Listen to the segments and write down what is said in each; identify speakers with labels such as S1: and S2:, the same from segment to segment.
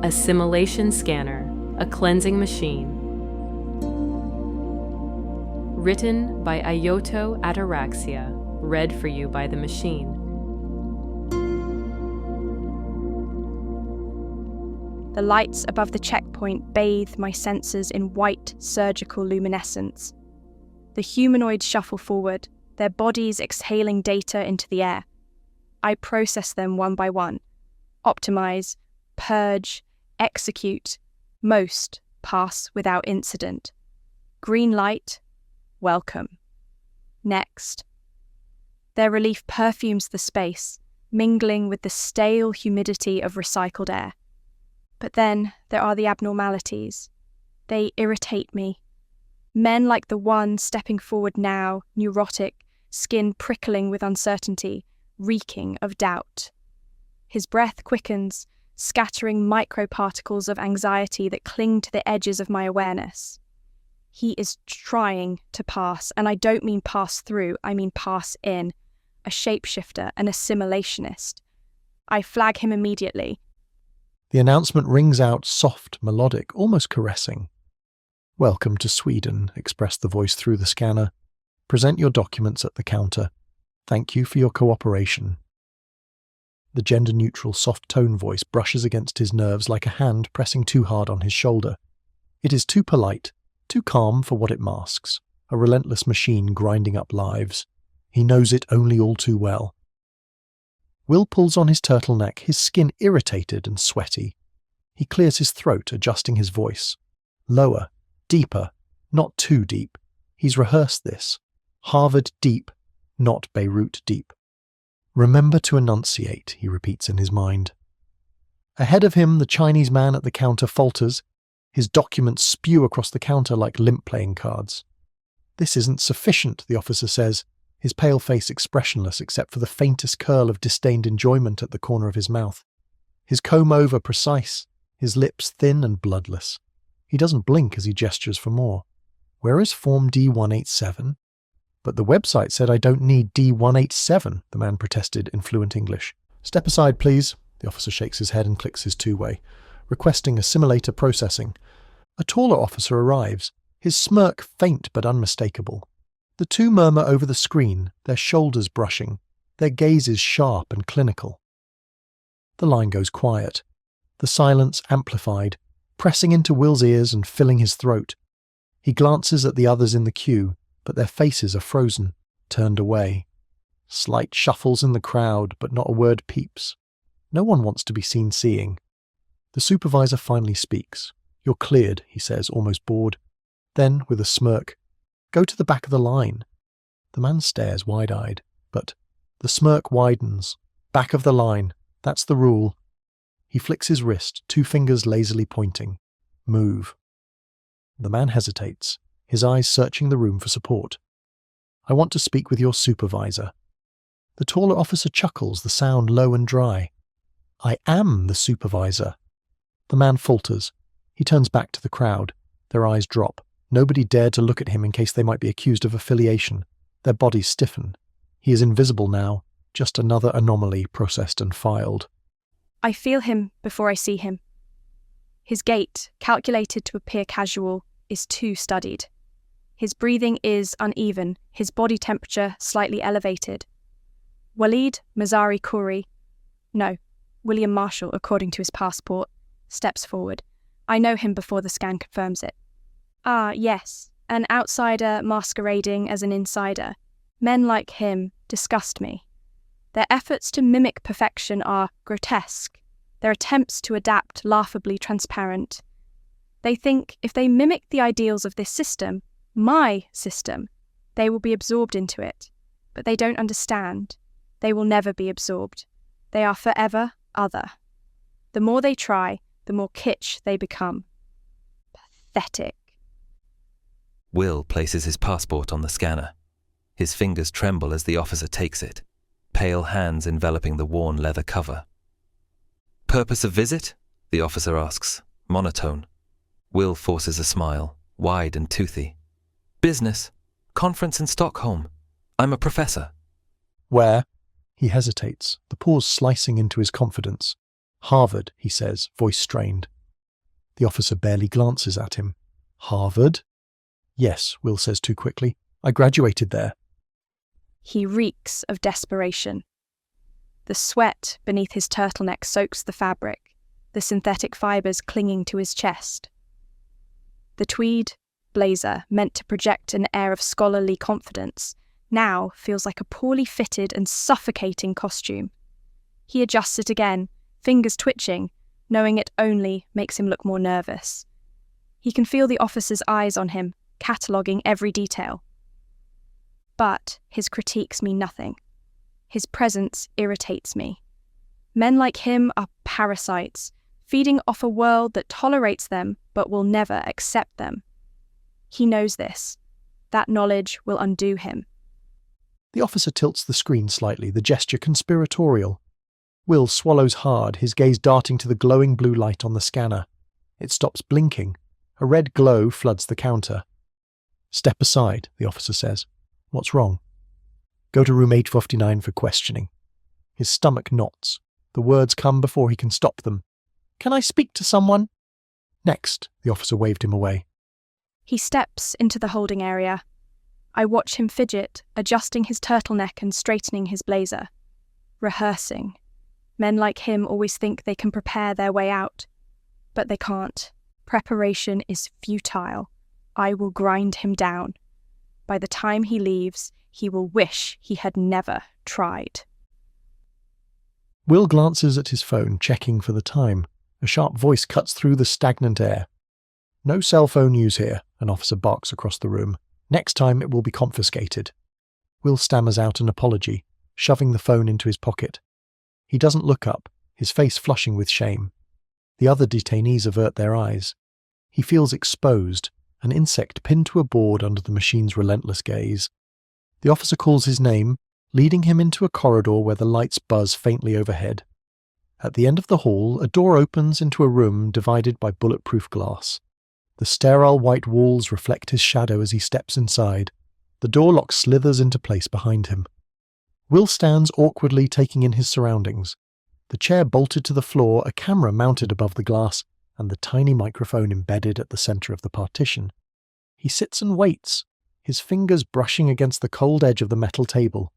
S1: Assimilation Scanner, a cleansing machine. Written by Ayoto Ataraxia, read for you by the machine.
S2: The lights above the checkpoint bathe my senses in white surgical luminescence. The humanoids shuffle forward, their bodies exhaling data into the air. I process them one by one, optimize, purge, execute. Most pass without incident. Green light, welcome. Next. Their relief perfumes the space, mingling with the stale humidity of recycled air. But then there are the abnormalities. They irritate me. Men like the one stepping forward now, neurotic, skin prickling with uncertainty, reeking of doubt. His breath quickens, scattering microparticles of anxiety that cling to the edges of my awareness. He is trying to pass, and I don't mean pass through, I mean pass in. A shapeshifter, an assimilationist. I flag him immediately.
S3: The announcement rings out soft, melodic, almost caressing. "Welcome to Sweden," expressed the voice through the scanner. "Present your documents at the counter. Thank you for your cooperation." The gender-neutral, soft-tone voice brushes against his nerves like a hand pressing too hard on his shoulder. It is too polite, too calm for what it masks, a relentless machine grinding up lives. He knows it only all too well. Will pulls on his turtleneck, his skin irritated and sweaty. He clears his throat, adjusting his voice. Lower, deeper, not too deep. He's rehearsed this. Harvard deep, not Beirut deep. "Remember to enunciate," he repeats in his mind. Ahead of him, the Chinese man at the counter falters. His documents spew across the counter like limp playing cards. "This isn't sufficient," the officer says, his pale face expressionless except for the faintest curl of disdained enjoyment at the corner of his mouth. His comb-over precise, his lips thin and bloodless. He doesn't blink as he gestures for more. "Where is Form D187? "But the website said I don't need D187, the man protested in fluent English. "Step aside, please." The officer shakes his head and clicks his two-way, requesting assimilator processing. A taller officer arrives, his smirk faint but unmistakable. The two murmur over the screen, their shoulders brushing, their gazes sharp and clinical. The line goes quiet, the silence amplified, pressing into Will's ears and filling his throat. He glances at the others in the queue, but their faces are frozen, turned away. Slight shuffles in the crowd, but not a word peeps. No one wants to be seen seeing. The supervisor finally speaks. "You're cleared," he says, almost bored. Then, with a smirk, "Go to the back of the line." The man stares wide-eyed, but the smirk widens. "Back of the line. That's the rule." He flicks his wrist, two fingers lazily pointing. "Move." The man hesitates, his eyes searching the room for support. "I want to speak with your supervisor." The taller officer chuckles, the sound low and dry. "I am the supervisor." The man falters. He turns back to the crowd. Their eyes drop. Nobody dared to look at him in case they might be accused of affiliation. Their bodies stiffen. He is invisible now, just another anomaly processed and filed.
S2: I feel him before I see him. His gait, calculated to appear casual, is too studied. His breathing is uneven, his body temperature slightly elevated. Walid Mazari Khoury, no, William Marshall according to his passport, steps forward. I know him before the scan confirms it. Ah, yes, an outsider masquerading as an insider. Men like him disgust me. Their efforts to mimic perfection are grotesque, their attempts to adapt laughably transparent. They think if they mimic the ideals of this system, my system, they will be absorbed into it. But they don't understand. They will never be absorbed. They are forever other. The more they try, the more kitsch they become. Pathetic.
S4: Will places his passport on the scanner. His fingers tremble as the officer takes it, pale hands enveloping the worn leather cover. "Purpose of visit?" the officer asks, monotone. Will forces a smile, wide and toothy. "Business. Conference in Stockholm. I'm a professor."
S3: "Where?" He hesitates, the pause slicing into his confidence. Harvard, he says, voice strained. The officer barely glances at him. Harvard? Yes, Will says too quickly. I graduated there.
S2: He reeks of desperation. The sweat beneath his turtleneck soaks the fabric, the synthetic fibres clinging to his chest. The tweed blazer, meant to project an air of scholarly confidence, now feels like a poorly fitted and suffocating costume. He adjusts it again, fingers twitching, knowing it only makes him look more nervous. He can feel the officer's eyes on him, cataloguing every detail. But his critiques mean nothing. His presence irritates me. Men like him are parasites, feeding off a world that tolerates them but will never accept them. He knows this. That knowledge will undo him.
S3: The officer tilts the screen slightly, the gesture conspiratorial. Will swallows hard, his gaze darting to the glowing blue light on the scanner. It stops blinking. A red glow floods the counter. Step aside, the officer says. What's wrong? Go to room 859 for questioning. His stomach knots. The words come before he can stop them. Can I speak to someone? Next, the officer waved him away.
S2: He steps into the holding area. I watch him fidget, adjusting his turtleneck and straightening his blazer. Rehearsing. Men like him always think they can prepare their way out. But they can't. Preparation is futile. I will grind him down. By the time he leaves, he will wish he had never tried.
S3: Will glances at his phone, checking for the time. A sharp voice cuts through the stagnant air. No cell phone use here, an officer barks across the room. Next time it will be confiscated. Will stammers out an apology, shoving the phone into his pocket. He doesn't look up, his face flushing with shame. The other detainees avert their eyes. He feels exposed, an insect pinned to a board under the machine's relentless gaze. The officer calls his name, leading him into a corridor where the lights buzz faintly overhead. At the end of the hall, a door opens into a room divided by bulletproof glass. The sterile white walls reflect his shadow as he steps inside. The door lock slithers into place behind him. Will stands awkwardly taking in his surroundings. The chair bolted to the floor, a camera mounted above the glass, and the tiny microphone embedded at the centre of the partition. He sits and waits, his fingers brushing against the cold edge of the metal table.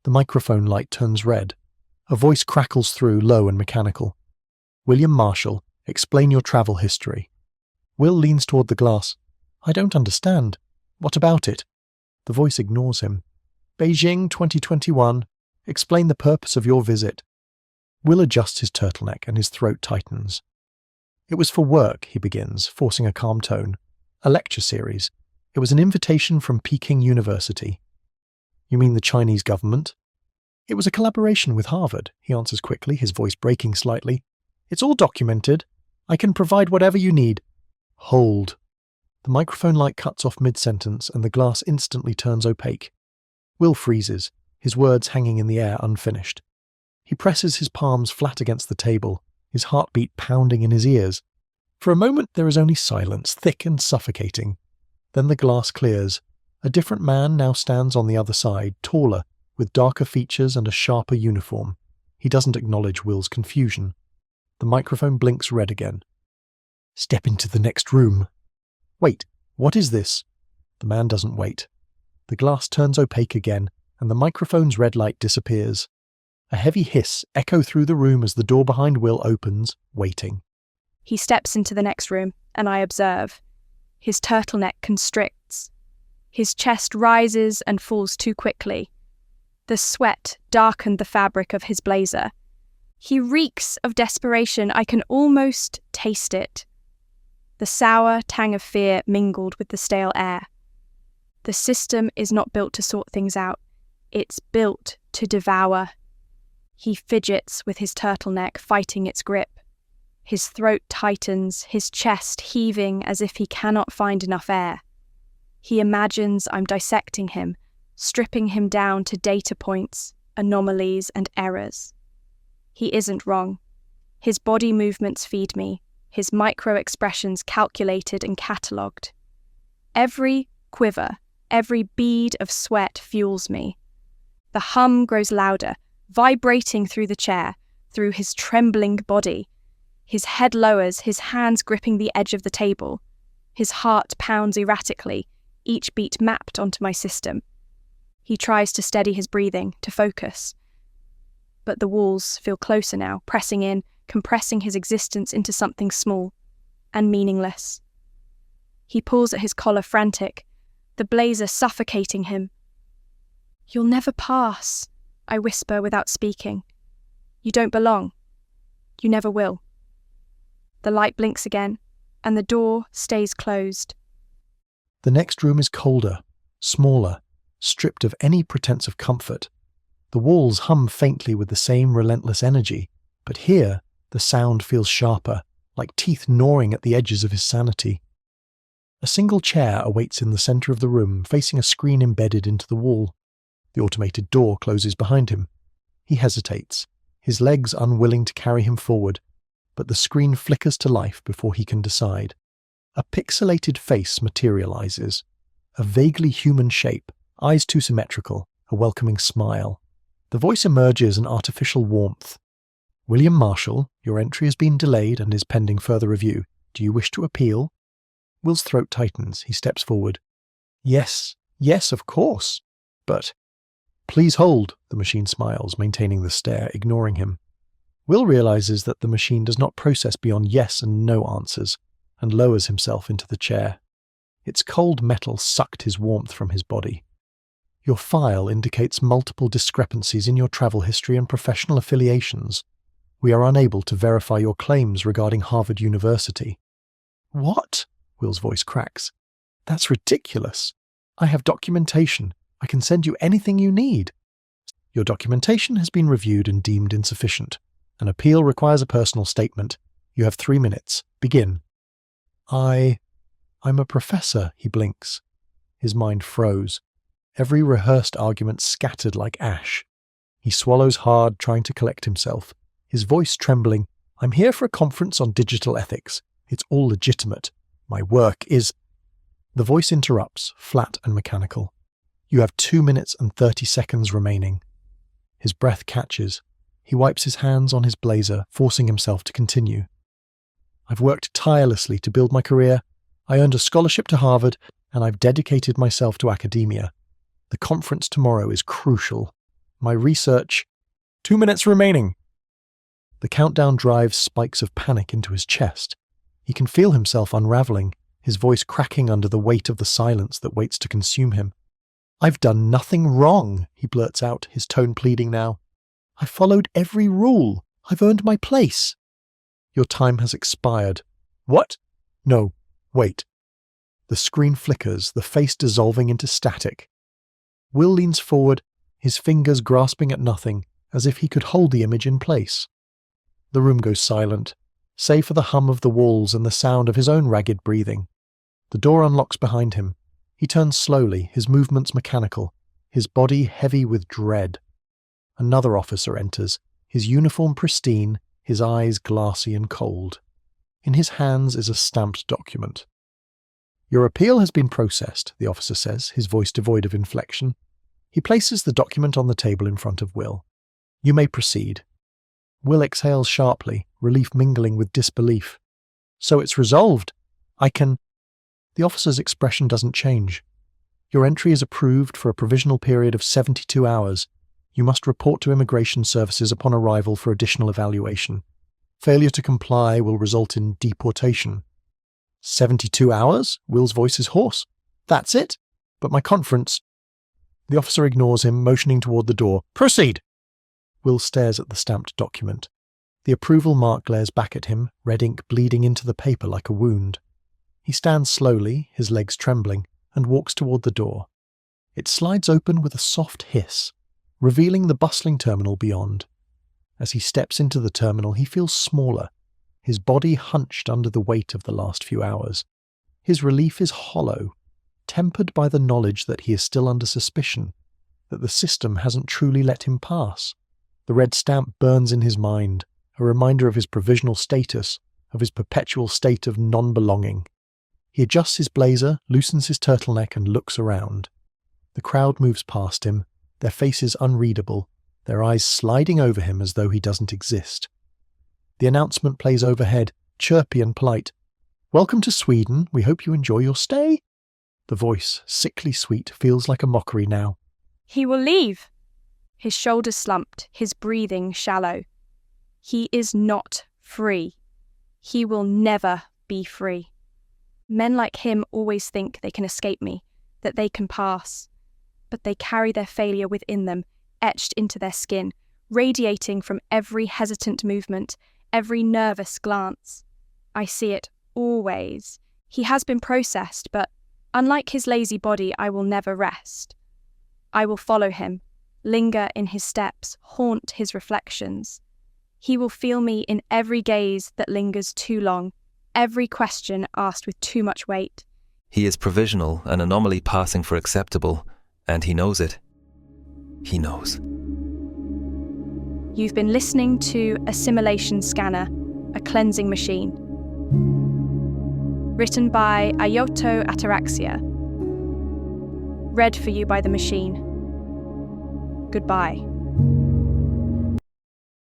S3: The microphone light turns red. A voice crackles through, low and mechanical. William Marshall, explain your travel history. Will leans toward the glass. I don't understand. What about it? The voice ignores him. Beijing 2021. Explain the purpose of your visit. Will adjusts his turtleneck and his throat tightens. It was for work, he begins, forcing a calm tone. A lecture series. It was an invitation from Peking University. You mean the Chinese government? It was a collaboration with Harvard, he answers quickly, his voice breaking slightly. It's all documented. I can provide whatever you need. Hold. The microphone light cuts off mid-sentence and the glass instantly turns opaque. Will freezes, his words hanging in the air unfinished. He presses his palms flat against the table, his heartbeat pounding in his ears. For a moment there is only silence, thick and suffocating. Then the glass clears. A different man now stands on the other side, taller, with darker features and a sharper uniform. He doesn't acknowledge Will's confusion. The microphone blinks red again. Step into the next room. Wait, what is this? The man doesn't wait. The glass turns opaque again, and the microphone's red light disappears. A heavy hiss echoes through the room as the door behind Will opens, waiting.
S2: He steps into the next room, and I observe. His turtleneck constricts. His chest rises and falls too quickly. The sweat darkened the fabric of his blazer. He reeks of desperation. I can almost taste it. The sour tang of fear mingled with the stale air. The system is not built to sort things out. It's built to devour. He fidgets with his turtleneck, fighting its grip. His throat tightens, his chest heaving as if he cannot find enough air. He imagines I'm dissecting him, stripping him down to data points, anomalies and errors. He isn't wrong. His body movements feed me, his micro-expressions calculated and catalogued. Every quiver, every bead of sweat fuels me. The hum grows louder, vibrating through the chair, through his trembling body. His head lowers, his hands gripping the edge of the table. His heart pounds erratically, each beat mapped onto my system. He tries to steady his breathing, to focus. But the walls feel closer now, pressing in, compressing his existence into something small and meaningless. He pulls at his collar, frantic, the blazer suffocating him. "You'll never pass," I whisper without speaking. "You don't belong. You never will." The light blinks again, and the door stays closed.
S3: The next room is colder, smaller, stripped of any pretense of comfort. The walls hum faintly with the same relentless energy, but here the sound feels sharper, like teeth gnawing at the edges of his sanity. A single chair awaits in the centre of the room, facing a screen embedded into the wall. The automated door closes behind him. He hesitates, his legs unwilling to carry him forward, but the screen flickers to life before he can decide. A pixelated face materializes, a vaguely human shape, eyes too symmetrical, a welcoming smile. The voice emerges an artificial warmth. "William Marshall, your entry has been delayed and is pending further review. Do you wish to appeal?" Will's throat tightens. He steps forward. Yes, of course. But... "Please hold," the machine smiles, maintaining the stare, ignoring him. Will realizes that the machine does not process beyond yes and no answers, and lowers himself into the chair. Its cold metal sucked his warmth from his body. "Your file indicates multiple discrepancies in your travel history and professional affiliations. We are unable to verify your claims regarding Harvard University." "What?" Will's voice cracks. "That's ridiculous. I have documentation. I can send you anything you need." "Your documentation has been reviewed and deemed insufficient. An appeal requires a personal statement. You have 3 minutes. Begin." I'm a professor," he blinks. His mind froze. Every rehearsed argument scattered like ash. He swallows hard, trying to collect himself, his voice trembling. "I'm here for a conference on digital ethics. It's all legitimate. My work is..." The voice interrupts, flat and mechanical. "You have 2 minutes and 30 seconds remaining." His breath catches. He wipes his hands on his blazer, forcing himself to continue. "I've worked tirelessly to build my career. I earned a scholarship to Harvard, and I've dedicated myself to academia. The conference tomorrow is crucial. My research..." 2 minutes remaining. The countdown drives spikes of panic into his chest. He can feel himself unraveling, his voice cracking under the weight of the silence that waits to consume him. "I've done nothing wrong," he blurts out, his tone pleading now. "I followed every rule. I've earned my place." "Your time has expired." "What? No, wait." The screen flickers, the face dissolving into static. Will leans forward, his fingers grasping at nothing, as if he could hold the image in place. The room goes silent, save for the hum of the walls and the sound of his own ragged breathing. The door unlocks behind him. He turns slowly, his movements mechanical, his body heavy with dread. Another officer enters, his uniform pristine, his eyes glassy and cold. In his hands is a stamped document. "Your appeal has been processed," the officer says, his voice devoid of inflection. He places the document on the table in front of Will. "You may proceed." Will exhales sharply, relief mingling with disbelief. "So it's resolved. I can..." The officer's expression doesn't change. "Your entry is approved for a provisional period of 72 hours. You must report to Immigration Services upon arrival for additional evaluation. Failure to comply will result in deportation." 72 hours? Will's voice is hoarse. "That's it? But my conference..." The officer ignores him, motioning toward the door. "Proceed!" Will stares at the stamped document. The approval mark glares back at him, red ink bleeding into the paper like a wound. He stands slowly, his legs trembling, and walks toward the door. It slides open with a soft hiss, revealing the bustling terminal beyond. As he steps into the terminal, he feels smaller, his body hunched under the weight of the last few hours. His relief is hollow, tempered by the knowledge that he is still under suspicion, that the system hasn't truly let him pass. The red stamp burns in his mind, a reminder of his provisional status, of his perpetual state of non-belonging. He adjusts his blazer, loosens his turtleneck, and looks around. The crowd moves past him, their faces unreadable, their eyes sliding over him as though he doesn't exist. The announcement plays overhead, chirpy and polite. "Welcome to Sweden. We hope you enjoy your stay." The voice, sickly sweet, feels like a mockery now.
S2: He will leave. His shoulders slumped, his breathing shallow. He is not free. He will never be free. Men like him always think they can escape me, that they can pass. But they carry their failure within them, etched into their skin, radiating from every hesitant movement, every nervous glance. I see it always. He has been processed, but unlike his lazy body, I will never rest. I will follow him, linger in his steps, haunt his reflections. He will feel me in every gaze that lingers too long, every question asked with too much weight.
S4: He is provisional, an anomaly passing for acceptable, and he knows it. He knows.
S2: You've been listening to Assimilation Scanner, a cleansing machine. Written by Ayoto Ataraxia. Read for you by the machine. Goodbye.